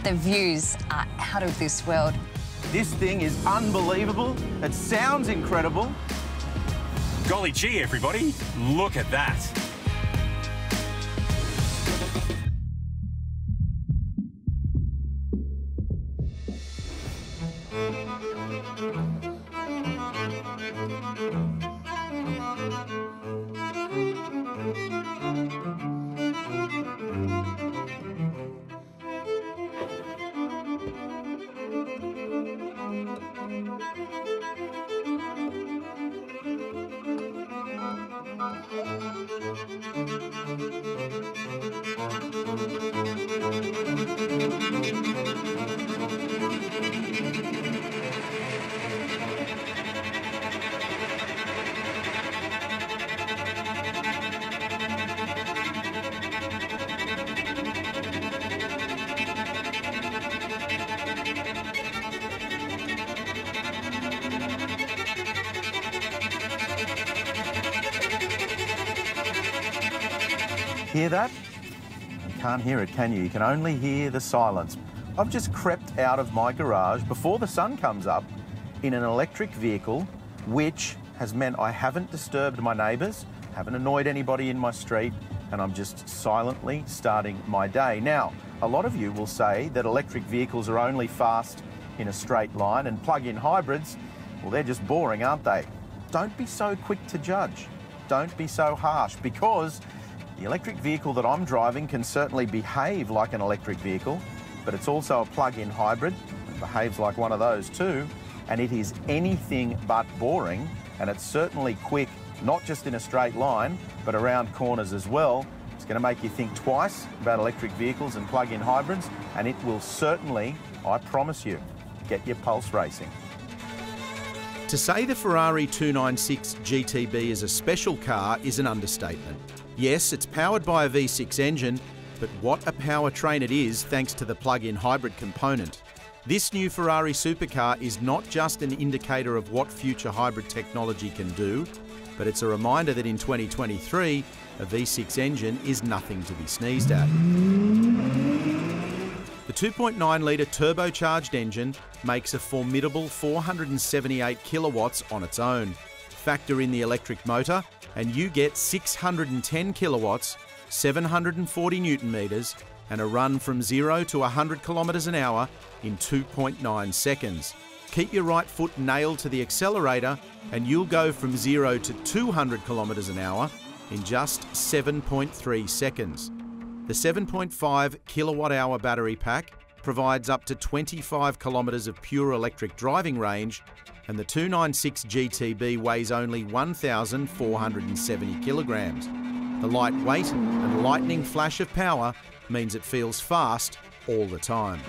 the views are out of this world. This thing is unbelievable. It sounds incredible. Golly gee, everybody, look at that. Hear that? You can't hear it, can you? You can only hear the silence. I've just crept out of my garage before the sun comes up in an electric vehicle, which has meant I haven't disturbed my neighbours, haven't annoyed anybody in my street, and I'm just silently starting my day. Now, a lot of you will say that electric vehicles are only fast in a straight line, and plug-in hybrids, well, they're just boring, aren't they? Don't be so quick to judge. Don't be so harsh, because the electric vehicle that I'm driving can certainly behave like an electric vehicle, but it's also a plug-in hybrid. It behaves like one of those too, and it is anything but boring, and it's certainly quick, not just in a straight line, but around corners as well. It's going to make you think twice about electric vehicles and plug-in hybrids, and it will certainly, I promise you, get your pulse racing. To say the Ferrari 296 GTB is a special car is an understatement. Yes, it's powered by a V6 engine, but what a powertrain it is thanks to the plug-in hybrid component. This new Ferrari supercar is not just an indicator of what future hybrid technology can do, but it's a reminder that in 2023, a V6 engine is nothing to be sneezed at. The 2.9-litre turbocharged engine makes a formidable 478 kilowatts on its own. Factor in the electric motor and you get 610 kilowatts, 740 newton metres and a run from 0 to 100 kilometres an hour in 2.9 seconds. Keep your right foot nailed to the accelerator and you'll go from 0 to 200 kilometres an hour in just 7.3 seconds. The 7.5 kilowatt-hour battery pack provides up to 25 kilometres of pure electric driving range, and the 296 GTB weighs only 1,470 kilograms. The lightweight and lightning flash of power means it feels fast all the time.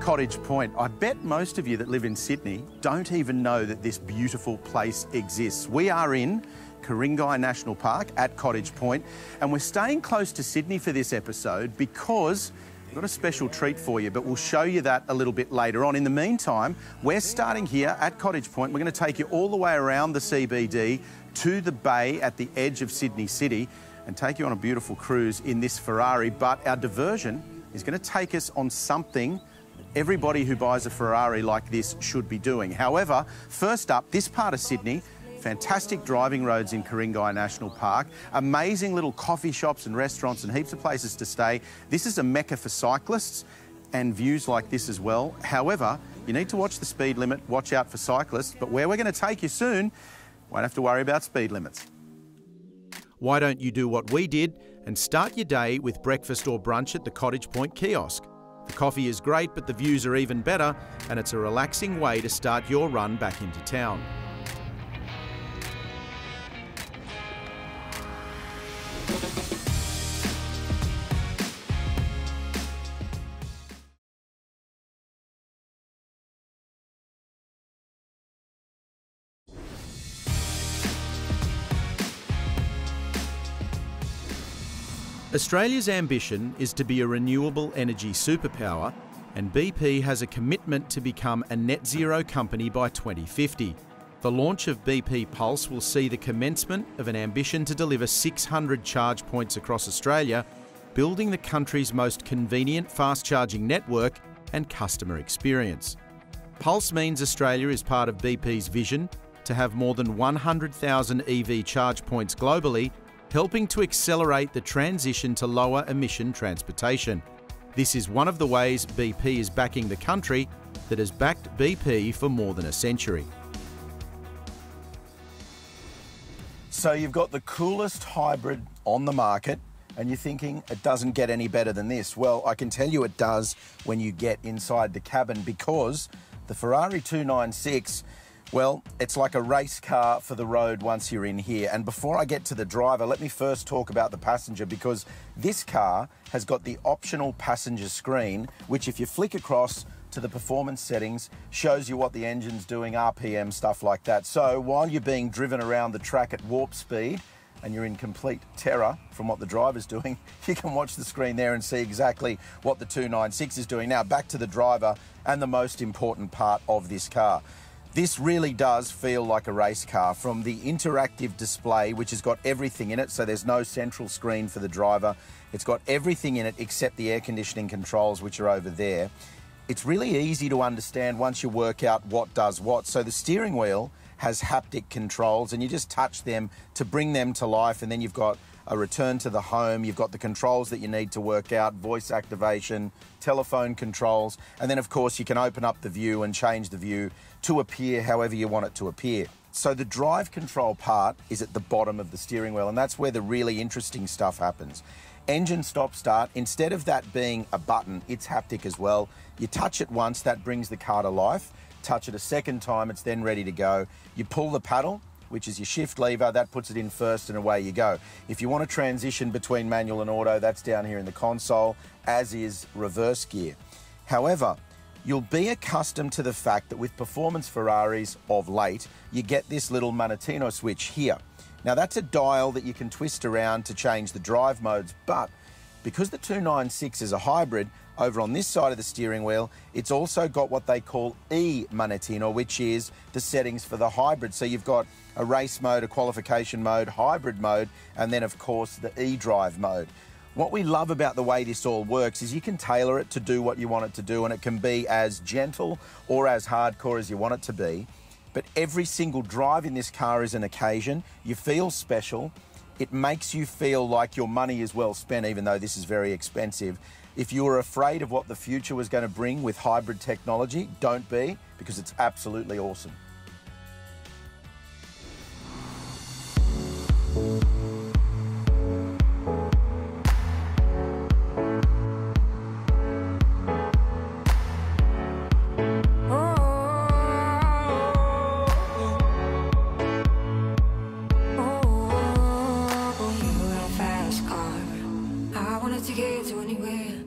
Cottage Point. I bet most of you that live in Sydney don't even know that this beautiful place exists. We are in Ku-ring-gai National Park at Cottage Point, and we're staying close to Sydney for this episode because we've got a special treat for you, but we'll show you that a little bit later on. In the meantime, we're starting here at Cottage Point. We're going to take you all the way around the CBD to the bay at the edge of Sydney City and take you on a beautiful cruise in this Ferrari, but our diversion is going to take us on something everybody who buys a Ferrari like this should be doing. However, first up, this part of Sydney, fantastic driving roads in Ku-ring-gai National Park, amazing little coffee shops and restaurants and heaps of places to stay. This is a mecca for cyclists and views like this as well. However, you need to watch the speed limit, watch out for cyclists, but where we're going to take you soon, won't have to worry about speed limits. Why don't you do what we did and start your day with breakfast or brunch at the Cottage Point kiosk? The coffee is great, but the views are even better, and it's a relaxing way to start your run back into town. Australia's ambition is to be a renewable energy superpower, and BP has a commitment to become a net zero company by 2050. The launch of BP Pulse will see the commencement of an ambition to deliver 600 charge points across Australia, building the country's most convenient fast-charging network and customer experience. Pulse means Australia is part of BP's vision to have more than 100,000 EV charge points globally, helping to accelerate the transition to lower emission transportation. This is one of the ways BP is backing the country that has backed BP for more than a century. So you've got the coolest hybrid on the market, and you're thinking it doesn't get any better than this. Well, I can tell you it does when you get inside the cabin, because the Ferrari 296, well, it's like a race car for the road once you're in here. And before I get to the driver, let me first talk about the passenger, because this car has got the optional passenger screen, which if you flick across to the performance settings, shows you what the engine's doing, RPM, stuff like that. So while you're being driven around the track at warp speed and you're in complete terror from what the driver's doing, you can watch the screen there and see exactly what the 296 is doing. Now back to the driver and the most important part of this car. This really does feel like a race car, from the interactive display, which has got everything in it, so there's no central screen for the driver. It's got everything in it except the air conditioning controls, which are over there. It's really easy to understand once you work out what does what. So the steering wheel has haptic controls, and you just touch them to bring them to life, and then you've got a return to the home, you've got the controls that you need to work out, voice activation, telephone controls, and then of course you can open up the view and change the view to appear however you want it to appear. So the drive control part is at the bottom of the steering wheel, and that's where the really interesting stuff happens. Engine stop start, instead of that being a button, it's haptic as well. You touch it once, that brings the car to life. Touch it a second time, it's then ready to go. You pull the paddle, which is your shift lever, that puts it in first, and away you go. If you want to transition between manual and auto, that's down here in the console, as is reverse gear. However, you'll be accustomed to the fact that with performance Ferraris of late, you get this little Manettino switch here. Now that's a dial that you can twist around to change the drive modes, but because the 296 is a hybrid, over on this side of the steering wheel, it's also got what they call E-Manettino, which is the settings for the hybrid. So you've got a race mode, a qualification mode, hybrid mode, and then of course the E-Drive mode. What we love about the way this all works is you can tailor it to do what you want it to do, and it can be as gentle or as hardcore as you want it to be. But every single drive in this car is an occasion. You feel special. It makes you feel like your money is well spent, even though this is very expensive. If you were afraid of what the future was going to bring with hybrid technology, don't be, because it's absolutely awesome.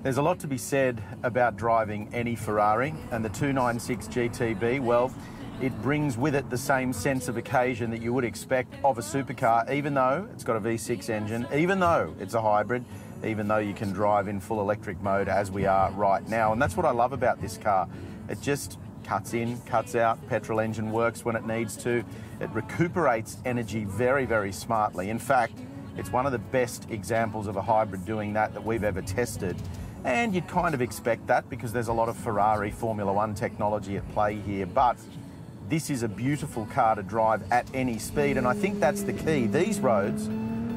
There's a lot to be said about driving any Ferrari, and the 296 GTB, well, it brings with it the same sense of occasion that you would expect of a supercar, even though it's got a V6 engine, even though it's a hybrid, even though you can drive in full electric mode as we are right now. And that's what I love about this car. It just cuts in, cuts out, petrol engine works when it needs to. It recuperates energy very, very smartly. In fact, it's one of the best examples of a hybrid doing that we've ever tested. And you'd kind of expect that because there's a lot of Ferrari Formula One technology at play here, but this is a beautiful car to drive at any speed, and I think that's the key. These roads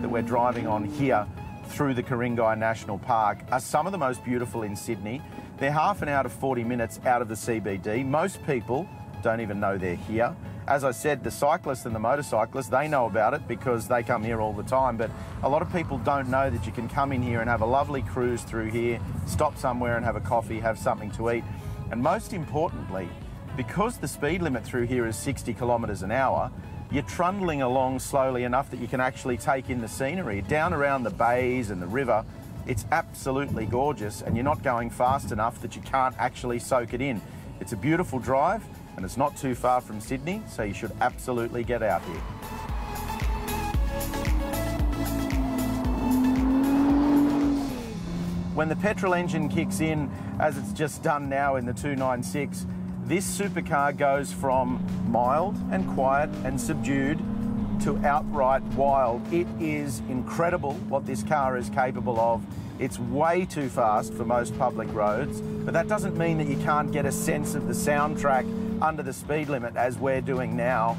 that we're driving on here through the Ku-ring-gai National Park are some of the most beautiful in Sydney. They're half an hour to 40 minutes out of the CBD. Most people don't even know they're here. As I said, the cyclists and the motorcyclists, they know about it because they come here all the time, but a lot of people don't know that you can come in here and have a lovely cruise through here, stop somewhere and have a coffee, have something to eat. And most importantly, because the speed limit through here is 60 kilometres an hour, you're trundling along slowly enough that you can actually take in the scenery. Down around the bays and the river, it's absolutely gorgeous, and you're not going fast enough that you can't actually soak it in. It's a beautiful drive, and it's not too far from Sydney, so you should absolutely get out here. when the petrol engine kicks in, as it's just done now in the 296, this supercar goes from mild and quiet and subdued to outright wild. It is incredible what this car is capable of. It's way too fast for most public roads, but that doesn't mean that you can't get a sense of the soundtrack under the speed limit as we're doing now.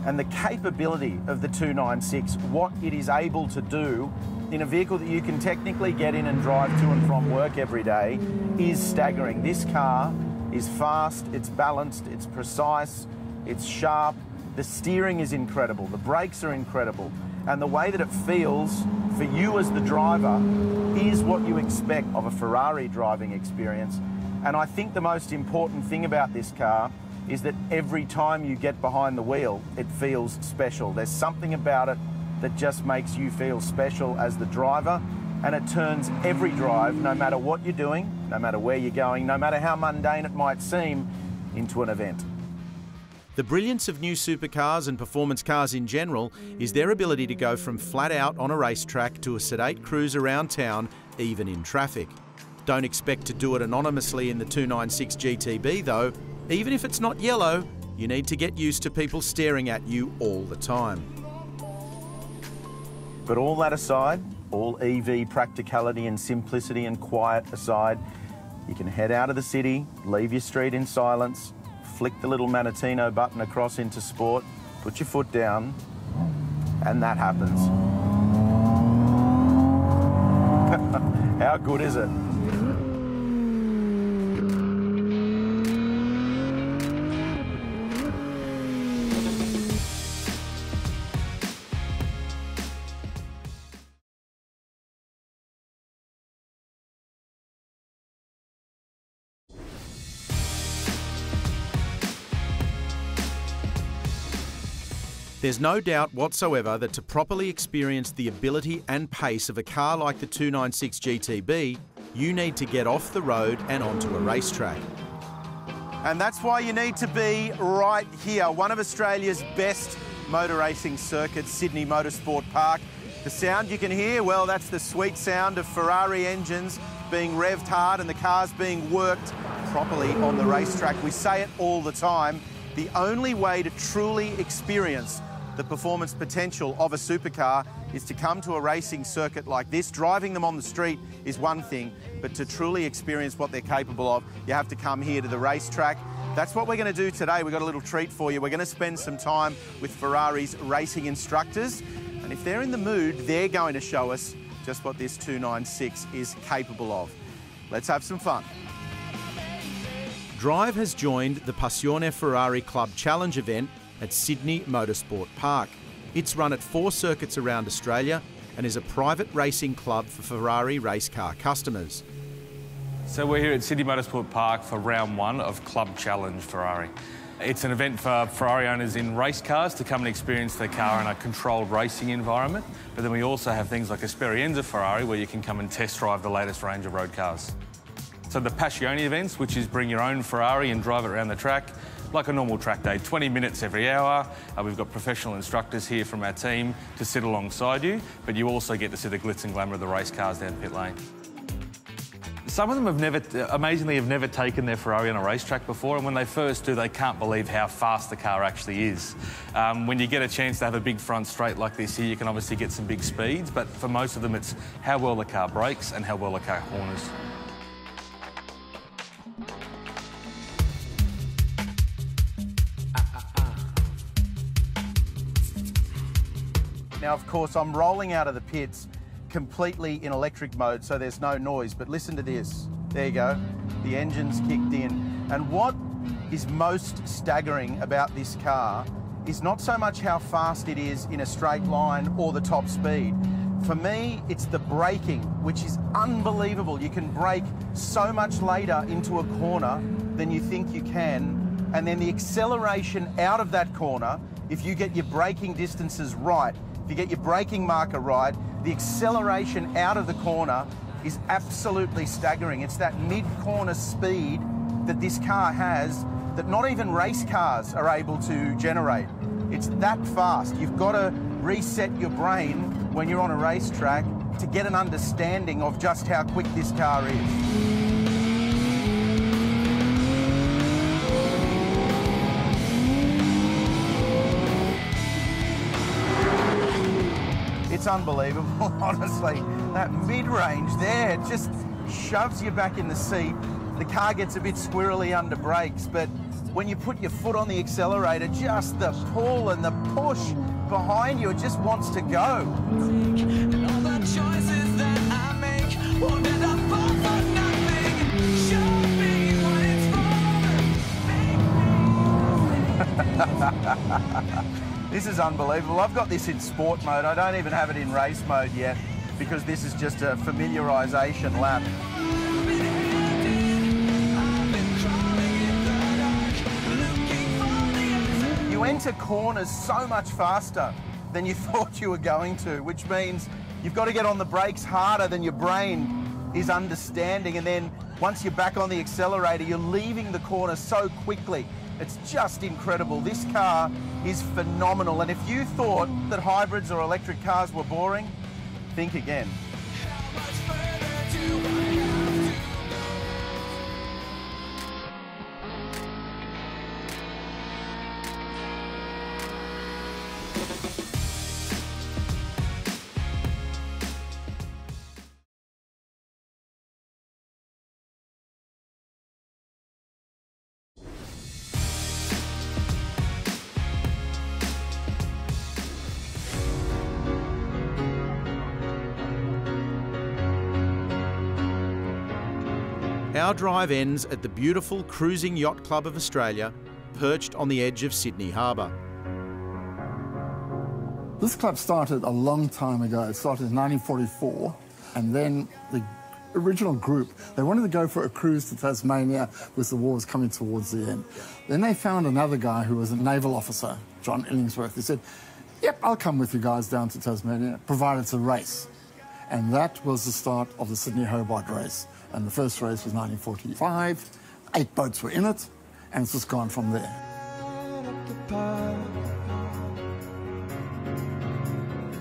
And the capability of the 296, what it is able to do in a vehicle that you can technically get in and drive to and from work every day, is staggering. This car is fast, it's balanced, it's precise, it's sharp. The steering is incredible, the brakes are incredible, and the way that it feels for you as the driver is what you expect of a Ferrari driving experience. And I think the most important thing about this car is that every time you get behind the wheel, it feels special. There's something about it that just makes you feel special as the driver, and it turns every drive, no matter what you're doing, no matter where you're going, no matter how mundane it might seem, into an event. The brilliance of new supercars and performance cars in general is their ability to go from flat out on a racetrack to a sedate cruise around town, even in traffic. Don't expect to do it anonymously in the 296 GTB though. Even if it's not yellow, you need to get used to people staring at you all the time. But all that aside, all EV practicality and simplicity and quiet aside, you can head out of the city, leave your street in silence, flick the little Manatino button across into sport, put your foot down, and that happens. How good is it? There's no doubt whatsoever that to properly experience the ability and pace of a car like the 296 GTB, you need to get off the road and onto a racetrack. And that's why you need to be right here, one of Australia's best motor racing circuits, Sydney Motorsport Park. The sound you can hear, well, that's the sweet sound of Ferrari engines being revved hard and the cars being worked properly on the racetrack. We say it all the time, the only way to truly experience the performance potential of a supercar is to come to a racing circuit like this. Driving them on the street is one thing, but to truly experience what they're capable of, you have to come here to the racetrack. That's what we're going to do today. We've got a little treat for you. We're going to spend some time with Ferrari's racing instructors, and if they're in the mood, they're going to show us just what this 296 is capable of. Let's have some fun. Drive has joined the Passione Ferrari Club Challenge event at Sydney Motorsport Park. It's run at 4 circuits around Australia and is a private racing club for Ferrari race car customers. So we're here at Sydney Motorsport Park for round 1 of Club Challenge Ferrari. It's an event for Ferrari owners in race cars to come and experience their car in a controlled racing environment. But then we also have things like Esperienza Ferrari where you can come and test drive the latest range of road cars. So the Passione events, which is bring your own Ferrari and drive it around the track, like a normal track day, 20 minutes every hour. We've got professional instructors here from our team to sit alongside you, but you also get to see the glitz and glamour of the race cars down pit lane. Some of them amazingly have never taken their Ferrari on a racetrack before, and when they first do, they can't believe how fast the car actually is. When you get a chance to have a big front straight like this here, you can obviously get some big speeds, but for most of them, it's how well the car brakes and how well the car corners. Now, of course, I'm rolling out of the pits completely in electric mode, so there's no noise, but listen to this. There you go. The engine's kicked in. And what is most staggering about this car is not so much how fast it is in a straight line or the top speed. For me, it's the braking, which is unbelievable. You can brake so much later into a corner than you think you can, and then the acceleration out of that corner, if you get your braking distances right, if you get your braking marker right, the acceleration out of the corner is absolutely staggering. It's that mid-corner speed that this car has that not even race cars are able to generate. It's that fast. You've got to reset your brain when you're on a racetrack to get an understanding of just how quick this car is. It's unbelievable, honestly. That mid-range there just shoves you back in the seat. The car gets a bit squirrely under brakes, but when you put your foot on the accelerator, just the pull and the push behind you, it just wants to go. This is unbelievable. I've got this in sport mode. I don't even have it in race mode yet because this is just a familiarisation lap. You enter corners so much faster than you thought you were going to, which means you've got to get on the brakes harder than your brain is understanding, and then once you're back on the accelerator, you're leaving the corner so quickly. It's just incredible. This car is phenomenal, and if you thought that hybrids or electric cars were boring, think again. Our drive ends at the beautiful Cruising Yacht Club of Australia, perched on the edge of Sydney Harbour. This club started a long time ago. It started in 1944, and then the original group, they wanted to go for a cruise to Tasmania because the war was coming towards the end. Then they found another guy who was a naval officer, John Illingsworth. He said, "Yep, I'll come with you guys down to Tasmania, provided it's a race." And that was the start of the Sydney-Hobart race. And the first race was 1945. 8 boats were in it, and it's just gone from there.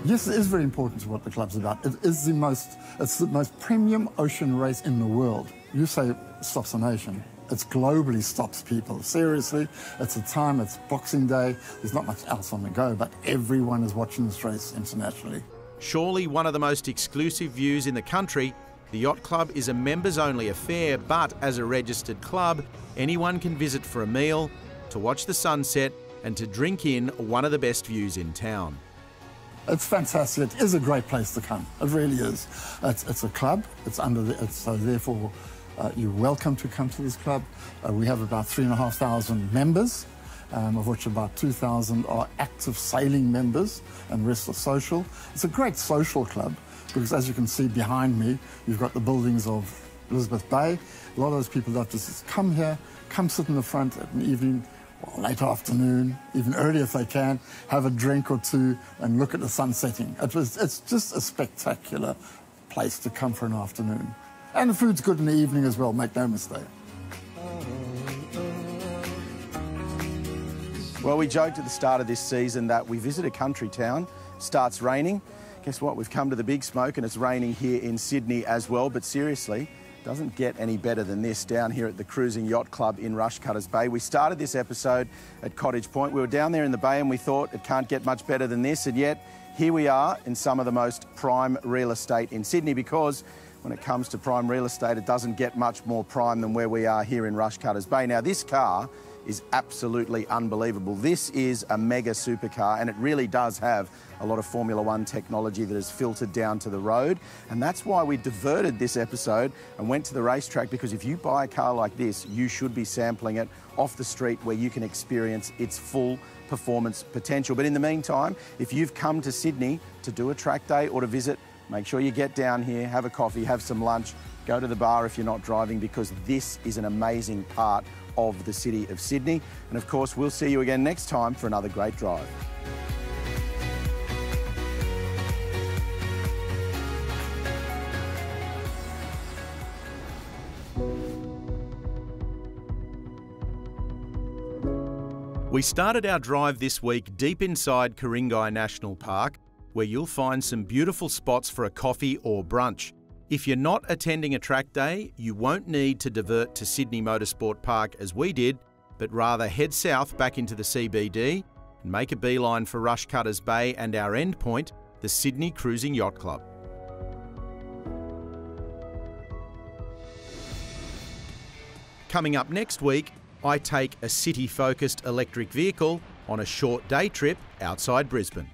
Yes, it is very important to what the club's about. It's the most premium ocean race in the world. You say stops a nation. It globally stops people. Seriously, it's Boxing Day. There's not much else on the go, but everyone is watching this race internationally. Surely one of the most exclusive views in the country, the Yacht Club is a members-only affair, but as a registered club, anyone can visit for a meal, to watch the sunset, and to drink in one of the best views in town. It's fantastic. It is a great place to come. It really is. It's a club. So therefore, you're welcome to come to this club. We have about 3,500 members, of which about 2,000 are active sailing members, and the rest are social. It's a great social club because, as you can see behind me, you've got the buildings of Elizabeth Bay. A lot of those people love to just come here, come sit in the front at an evening, or late afternoon, even early if they can, have a drink or two and look at the sun setting. It's just a spectacular place to come for an afternoon. And the food's good in the evening as well, make no mistake. Well, we joked at the start of this season that we visit a country town, starts raining. Guess what? We've come to the big smoke and it's raining here in Sydney as well. But seriously, doesn't get any better than this down here at the Cruising Yacht Club in Rushcutters Bay. We started this episode at Cottage Point. We were down there in the bay and we thought it can't get much better than this. And yet, here we are in some of the most prime real estate in Sydney, because when it comes to prime real estate, it doesn't get much more prime than where we are here in Rushcutters Bay. Now, this car is absolutely unbelievable. This is a mega supercar, and it really does have a lot of Formula One technology that is filtered down to the road. And that's why we diverted this episode and went to the racetrack, because if you buy a car like this, you should be sampling it off the street where you can experience its full performance potential. But in the meantime, if you've come to Sydney to do a track day or to visit, make sure you get down here, have a coffee, have some lunch, go to the bar if you're not driving, because this is an amazing part of the city of Sydney. And of course, we'll see you again next time for another great drive. We started our drive this week deep inside Ku-ring-gai National Park, where you'll find some beautiful spots for a coffee or brunch. If you're not attending a track day, you won't need to divert to Sydney Motorsport Park as we did, but rather head south back into the CBD and make a beeline for Rushcutters Bay and our end point, the Sydney Cruising Yacht Club. Coming up next week, I take a city-focused electric vehicle on a short day trip outside Brisbane.